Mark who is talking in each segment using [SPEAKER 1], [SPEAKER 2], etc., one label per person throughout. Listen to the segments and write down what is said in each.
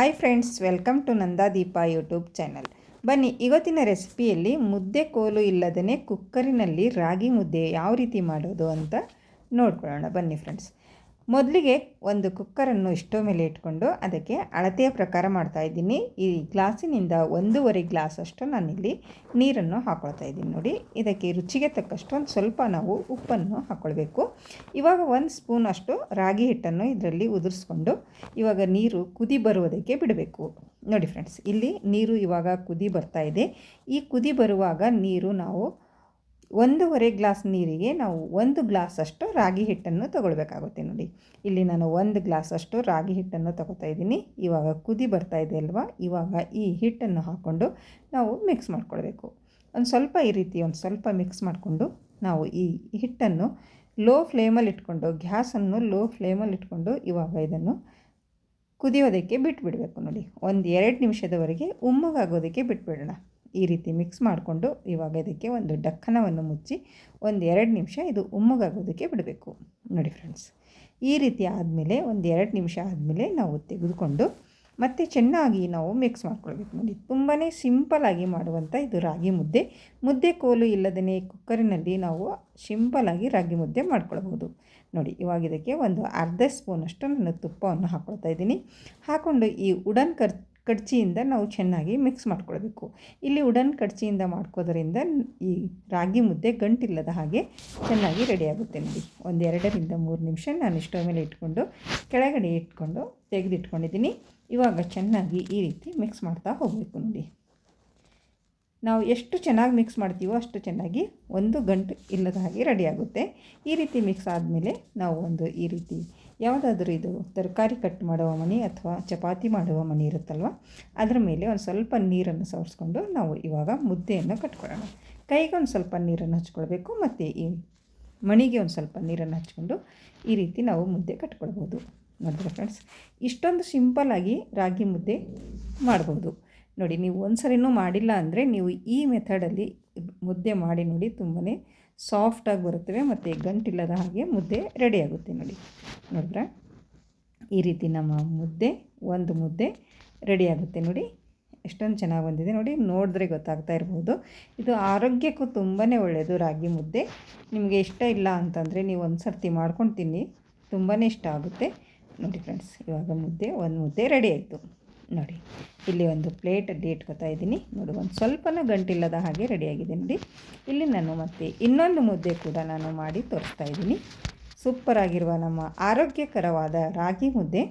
[SPEAKER 1] Hi friends, welcome to Nandadeepa YouTube channel. ಬನ್ನಿ, ಇವತ್ತಿನ ರೆಸಿಪಿಯಲ್ಲಿ ಮುದ್ದೆ ಕೋಲು ಇಲ್ಲದೇ ಕುಕ್ಕರಿನಲ್ಲಿ ರಾಗಿ ಮುದ್ದೆ ಯಾವ ರೀತಿ ಮಾಡೋದು ಅಂತ ನೋಡ್ಕೊಳ್ಳೋಣ. ಬನ್ನಿ ಫ್ರೆಂಡ್ಸ್, ಮೊದಲಿಗೆ ಒಂದು ಕುಕ್ಕರನ್ನು ಸ್ಟವ್ ಮೇಲೆ ಇಟ್ಕೊಂಡು ಅದಕ್ಕೆ ಅಳತೆಯ ಪ್ರಕಾರ ಮಾಡ್ತಾಯಿದ್ದೀನಿ. ಈ ಗ್ಲಾಸಿನಿಂದ 1.5 ಗ್ಲಾಸಷ್ಟು ನಾನಿಲ್ಲಿ ನೀರನ್ನು ಹಾಕ್ಕೊಳ್ತಾ ಇದ್ದೀನಿ. ನೋಡಿ, ಇದಕ್ಕೆ ರುಚಿಗೆ ತಕ್ಕಷ್ಟು ಒಂದು ಸ್ವಲ್ಪ ನಾವು ಉಪ್ಪನ್ನು ಹಾಕ್ಕೊಳ್ಬೇಕು. ಇವಾಗ 1 ಸ್ಪೂನ್ ಅಷ್ಟು ರಾಗಿ ಹಿಟ್ಟನ್ನು ಇದರಲ್ಲಿ ಉದುರಿಸ್ಕೊಂಡು ಇವಾಗ ನೀರು ಕುದಿ ಬರುವುದಕ್ಕೆ ಬಿಡಬೇಕು. ನೋಡಿ ಫ್ರೆಂಡ್ಸ್, ಇಲ್ಲಿ ನೀರು ಇವಾಗ ಕುದಿ ಬರ್ತಾ ಇದೆ. ಈ ಕುದಿ ಬರುವಾಗ ನೀರು ನಾವು 1.5 ಗ್ಲಾಸ್ ನೀರಿಗೆ ನಾವು 1 ಗ್ಲಾಸಷ್ಟು ರಾಗಿ ಹಿಟ್ಟನ್ನು ತಗೊಳ್ಬೇಕಾಗುತ್ತೆ. ನೋಡಿ, ಇಲ್ಲಿ ನಾನು 1 ಗ್ಲಾಸಷ್ಟು ರಾಗಿ ಹಿಟ್ಟನ್ನು ತಗೋತಾ ಇದ್ದೀನಿ. ಇವಾಗ ಕುದಿ ಬರ್ತಾ ಇದೆ ಅಲ್ವಾ, ಇವಾಗ ಈ ಹಿಟ್ಟನ್ನು ಹಾಕ್ಕೊಂಡು ನಾವು ಮಿಕ್ಸ್ ಮಾಡ್ಕೊಳ್ಬೇಕು. ಒಂದು ಸ್ವಲ್ಪ ಈ ರೀತಿ ಒಂದು ಸ್ವಲ್ಪ ಮಿಕ್ಸ್ ಮಾಡಿಕೊಂಡು ನಾವು ಈ ಹಿಟ್ಟನ್ನು ಲೋ ಫ್ಲೇಮಲ್ಲಿ ಇಟ್ಕೊಂಡು, ಗ್ಯಾಸನ್ನು ಲೋ ಫ್ಲೇಮಲ್ಲಿ ಇಟ್ಕೊಂಡು ಇವಾಗ ಇದನ್ನು ಕುದಿಯೋದಕ್ಕೆ ಬಿಟ್ಬಿಡಬೇಕು. ನೋಡಿ, 1-2 ನಿಮಿಷದವರೆಗೆ ಉಮ್ಮಗಾಗೋದಕ್ಕೆ ಬಿಟ್ಬಿಡೋಣ. ಈ ರೀತಿ ಮಿಕ್ಸ್ ಮಾಡಿಕೊಂಡು ಇವಾಗ ಇದಕ್ಕೆ ಒಂದು ಡಕ್ಕನವನ್ನು ಮುಚ್ಚಿ 1-2 ನಿಮಿಷ ಇದು ಉಮ್ಮಗಾಗೋದಕ್ಕೆ ಬಿಡಬೇಕು. ನೋಡಿ ಫ್ರೆಂಡ್ಸ್, ಈ ರೀತಿ ಆದಮೇಲೆ 1-2 ನಿಮಿಷ ಆದಮೇಲೆ ನಾವು ತೆಗೆದುಕೊಂಡು ಮತ್ತೆ ಚೆನ್ನಾಗಿ ನಾವು ಮಿಕ್ಸ್ ಮಾಡ್ಕೊಳ್ಬೇಕು. ನೋಡಿ, ತುಂಬಾ ಸಿಂಪಲ್ಲಾಗಿ ಮಾಡುವಂಥ ಇದು ರಾಗಿ ಮುದ್ದೆ ಕೋಲು ಇಲ್ಲದೇ ಕುಕ್ಕರಿನಲ್ಲಿ ನಾವು ಸಿಂಪಲ್ಲಾಗಿ ರಾಗಿ ಮುದ್ದೆ ಮಾಡ್ಕೊಳ್ಬೋದು. ನೋಡಿ, ಇವಾಗ ಇದಕ್ಕೆ ಒಂದು ಅರ್ಧ ಸ್ಪೂನಷ್ಟು ನಾನು ತುಪ್ಪವನ್ನು ಹಾಕ್ಕೊಳ್ತಾ ಇದ್ದೀನಿ. ಹಾಕ್ಕೊಂಡು ಈ ಉಡನ್ ಕಡ್ಚಿಯಿಂದ ನಾವು ಚೆನ್ನಾಗಿ ಮಿಕ್ಸ್ ಮಾಡ್ಕೊಳ್ಬೇಕು. ಇಲ್ಲಿ ಉಡನ್ ಕಡ್ಚಿಯಿಂದ ಮಾಡ್ಕೋದ್ರಿಂದ ಈ ರಾಗಿ ಮುದ್ದೆ ಗಂಟಿಲ್ಲದ ಹಾಗೆ ಚೆನ್ನಾಗಿ ರೆಡಿಯಾಗುತ್ತೆ. ನೋಡಿ, 1-2-3 ನಿಮಿಷ ನಾನು ಸ್ಟವ್ ಮೇಲೆ ಇಟ್ಕೊಂಡು ಕೆಳಗಡೆ ಇಟ್ಕೊಂಡು ತೆಗೆದಿಟ್ಕೊಂಡಿದ್ದೀನಿ. ಇವಾಗ ಚೆನ್ನಾಗಿ ಈ ರೀತಿ ಮಿಕ್ಸ್ ಮಾಡ್ತಾ ಹೋಗಬೇಕು. ನೋಡಿ, ನಾವು ಎಷ್ಟು ಚೆನ್ನಾಗಿ ಮಿಕ್ಸ್ ಮಾಡ್ತೀವೋ ಅಷ್ಟು ಚೆನ್ನಾಗಿ ಒಂದು ಗಂಟು ಇಲ್ಲದ ಹಾಗೆ ರೆಡಿಯಾಗುತ್ತೆ. ಈ ರೀತಿ ಮಿಕ್ಸ್ ಆದಮೇಲೆ ನಾವು ಒಂದು ಈ ರೀತಿ ಯಾವುದಾದ್ರೂ ಇದು ತರಕಾರಿ ಕಟ್ ಮಾಡುವ ಮಣಿ ಅಥವಾ ಚಪಾತಿ ಮಾಡುವ ಮಣಿ ಇರುತ್ತಲ್ವ, ಅದರ ಮೇಲೆ ಒಂದು ಸ್ವಲ್ಪ ನೀರನ್ನು ಸವರಿಸ್ಕೊಂಡು ನಾವು ಇವಾಗ ಮುದ್ದೆಯನ್ನು ಕಟ್ಕೊಳ್ಳೋಣ. ಕೈಗೆ ಒಂದು ಸ್ವಲ್ಪ ನೀರನ್ನು ಹಚ್ಕೊಳ್ಬೇಕು ಮತ್ತು ಈ ಮಣಿಗೆ ಒಂದು ಸ್ವಲ್ಪ ನೀರನ್ನು ಹಚ್ಕೊಂಡು ಈ ರೀತಿ ನಾವು ಮುದ್ದೆ ಕಟ್ಕೊಳ್ಬೋದು. ನೋಡಿದ್ರೆ ಫ್ರೆಂಡ್ಸ್, ಇಷ್ಟೊಂದು ಸಿಂಪಲ್ಲಾಗಿ ರಾಗಿ ಮುದ್ದೆ ಮಾಡ್ಬೋದು. ನೋಡಿ, ನೀವು ಒಂದು ಸರಿನೂ ಮಾಡಿಲ್ಲ ಅಂದರೆ ನೀವು ಈ ಮೆಥಡಲ್ಲಿ ಮುದ್ದೆ ಮಾಡಿ ನೋಡಿ, ತುಂಬಾ ಸಾಫ್ಟಾಗಿ ಬರುತ್ತವೆ ಮತ್ತು ಗಂಟಿಲ್ಲದ ಹಾಗೆ ಮುದ್ದೆ ರೆಡಿಯಾಗುತ್ತೆ. ನೋಡಿದ್ರೆ ಈ ರೀತಿ ನಮ್ಮ ಒಂದು ಮುದ್ದೆ ರೆಡಿಯಾಗುತ್ತೆ. ನೋಡಿ, ಎಷ್ಟೊಂದು ಚೆನ್ನಾಗಿ ಬಂದಿದೆ. ನೋಡಿ, ನೋಡಿದ್ರೆ ಗೊತ್ತಾಗ್ತಾ ಇರ್ಬೋದು. ಇದು ಆರೋಗ್ಯಕ್ಕೂ ತುಂಬಾ ಒಳ್ಳೆಯದು ರಾಗಿ ಮುದ್ದೆ. ನಿಮಗೆ ಇಷ್ಟ ಇಲ್ಲ ಅಂತಂದರೆ ನೀವು ಒಂದು ಸರ್ತಿ ಮಾಡ್ಕೊಂಡು ತಿನ್ನಿ, ತುಂಬಾ ಇಷ್ಟ ಆಗುತ್ತೆ. ನೋಡಿ ಫ್ರೆಂಡ್ಸ್, ಇವಾಗ ಒಂದು ಮುದ್ದೆ ರೆಡಿ ಆಯಿತು. ನೋಡಿ, ಇಲ್ಲಿ ಒಂದು ಪ್ಲೇಟಲ್ಲಿ ಇಟ್ಕೊತಾ ಇದ್ದೀನಿ. ನೋಡಿ, ಒಂದು ಸ್ವಲ್ಪನೂ ಗಂಟಿಲ್ಲದ ಹಾಗೆ ರೆಡಿಯಾಗಿದೆ. ನೋಡಿ, ಇಲ್ಲಿ ನಾನು ಮತ್ತೆ ಇನ್ನೊಂದು ಮುದ್ದೆ ಕೂಡ ನಾನು ಮಾಡಿ ತೋರಿಸ್ತಾ ಇದ್ದೀನಿ. ಸೂಪರಾಗಿರುವ ನಮ್ಮ ಆರೋಗ್ಯಕರವಾದ ರಾಗಿ ಮುದ್ದೆ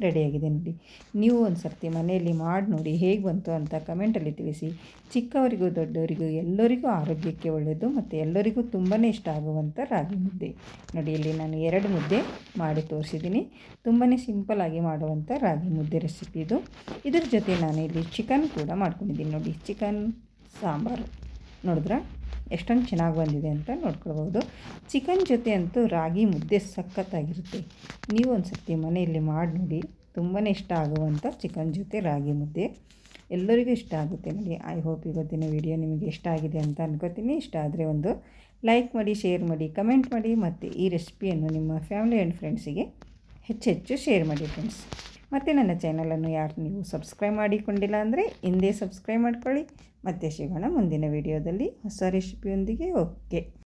[SPEAKER 1] ರೆಡಿಯಾಗಿದೆ. ನೋಡಿ, ನೀವು ಒಂದು ಸರ್ತಿ ಮನೆಯಲ್ಲಿ ಮಾಡಿ ನೋಡಿ, ಹೇಗೆ ಬಂತು ಅಂತ ಕಮೆಂಟಲ್ಲಿ ತಿಳಿಸಿ. ಚಿಕ್ಕವರಿಗೂ ದೊಡ್ಡವರಿಗೂ ಎಲ್ಲರಿಗೂ ಆರೋಗ್ಯಕ್ಕೆ ಒಳ್ಳೆಯದು ಮತ್ತು ಎಲ್ಲರಿಗೂ ತುಂಬಾ ಇಷ್ಟ ಆಗುವಂಥ ರಾಗಿ ಮುದ್ದೆ. ನೋಡಿ, ಇಲ್ಲಿ ನಾನು 2 ಮುದ್ದೆ ಮಾಡಿ ತೋರಿಸಿದ್ದೀನಿ. ತುಂಬಾ ಸಿಂಪಲ್ಲಾಗಿ ಮಾಡುವಂಥ ರಾಗಿ ಮುದ್ದೆ ರೆಸಿಪಿ ಇದು. ಇದ್ರ ಜೊತೆ ನಾನು ಇಲ್ಲಿ ಚಿಕನ್ ಕೂಡ ಮಾಡ್ಕೊಂಡಿದ್ದೀನಿ. ನೋಡಿ, ಚಿಕನ್ ಸಾಂಬಾರು ನೋಡಿದ್ರೆ ಎಷ್ಟೊಂದು ಚೆನ್ನಾಗಿ ಬಂದಿದೆ ಅಂತ ನೋಡ್ಕೊಳ್ಬೋದು. ಚಿಕನ್ ಜೊತೆ ಅಂತೂ ರಾಗಿ ಮುದ್ದೆ ಸಖತ್ತಾಗಿರುತ್ತೆ. ನೀವು ಒಂದು ಸರ್ತಿ ಮನೆಯಲ್ಲಿ ಮಾಡಿ ನೋಡಿ, ತುಂಬಾ ಇಷ್ಟ ಆಗುವಂಥ ಚಿಕನ್ ಜೊತೆ ರಾಗಿ ಮುದ್ದೆ ಎಲ್ಲರಿಗೂ ಇಷ್ಟ ಆಗುತ್ತೆ. ನೋಡಿ, ಐ ಹೋಪ್ ಇವತ್ತಿನ ವಿಡಿಯೋ ನಿಮಗೆ ಇಷ್ಟ ಆಗಿದೆ ಅಂತ ಅನ್ಕೋತೀನಿ. ಇಷ್ಟ ಆದರೆ ಒಂದು ಲೈಕ್ ಮಾಡಿ, ಶೇರ್ ಮಾಡಿ, ಕಮೆಂಟ್ ಮಾಡಿ ಮತ್ತು ಈ ರೆಸಿಪಿಯನ್ನು ನಿಮ್ಮ ಫ್ಯಾಮಿಲಿ ಆ್ಯಂಡ್ ಫ್ರೆಂಡ್ಸಿಗೆ ಹೆಚ್ಚು ಶೇರ್ ಮಾಡಿ ಫ್ರೆಂಡ್ಸ್. ಮತ್ತು ನನ್ನ ಚಾನಲನ್ನು ಯಾರು ನೀವು ಸಬ್ಸ್ಕ್ರೈಬ್ ಮಾಡಿಕೊಂಡಿಲ್ಲ ಅಂದರೆ ಹಿಂದೆ ಸಬ್ಸ್ಕ್ರೈಬ್ ಮಾಡ್ಕೊಳ್ಳಿ. ಮತ್ತೆ ಸಿಗೋಣ ಮುಂದಿನ ವಿಡಿಯೋದಲ್ಲಿ ಹೊಸ ರೆಸಿಪಿಯೊಂದಿಗೆ. ಓಕೆ.